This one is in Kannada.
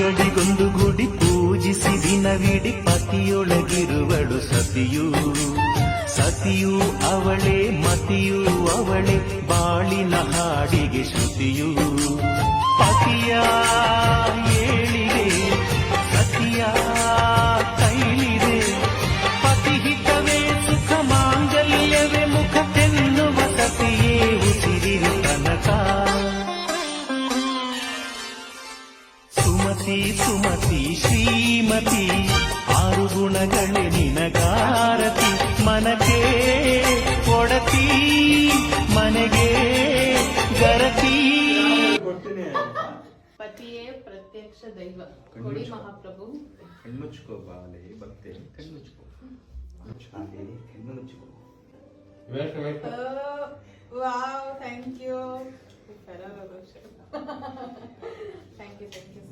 ಗಡಿಗೊಂದು ಗುಡಿ ಪೂಜಿಸಿ ದಿನವಿಡಿ ಪತಿಯೊಳಗಿರುವಳು ಸತಿಯು. ಸತಿಯು ಅವಳೇ ಮತಿಯು ಅವಳೇ ಬಾಳಿನ ಹಾಡಿಗೆ ಶ್ರುತಿಯು. ಪತಿಯ ಏಳಿಗೆ ಸತಿಯ ಕೈಲಿದೆ. ಪತಿಹಿತವೇ ಸುಖ ಮಾಂಗಲ್ಯವೇ ಮುಖ ತೆನ್ನುವ ಸತಿಯೇ ಉಸಿರಿನ ತನಕ. ಸುಮತಿ ಸುಮತಿ ಶ್ರೀಮತಿ ಆರು ಗುಣಗಳೇ ನಿನಗಾರತಿ. ಮನಕ್ಕೆ ಕೊಡತಿ ಮನೆಗೆ ಗರತಿ. ಪತಿಯೇ ಪ್ರತ್ಯಕ್ಷ ದೈವ ಕೊಡಿ ಮಹಾಪ್ರಭು. ಕಣ್ಣುಚ್ಕೋ ಬಾಲೆ ಭಕ್ತೆ ಕಣ್ಣುಚ್ಕೋ ಶಾಲೆ ಕಣ್ಣು ಮುಚ್ಕೋ. Wow thank you. Thank you so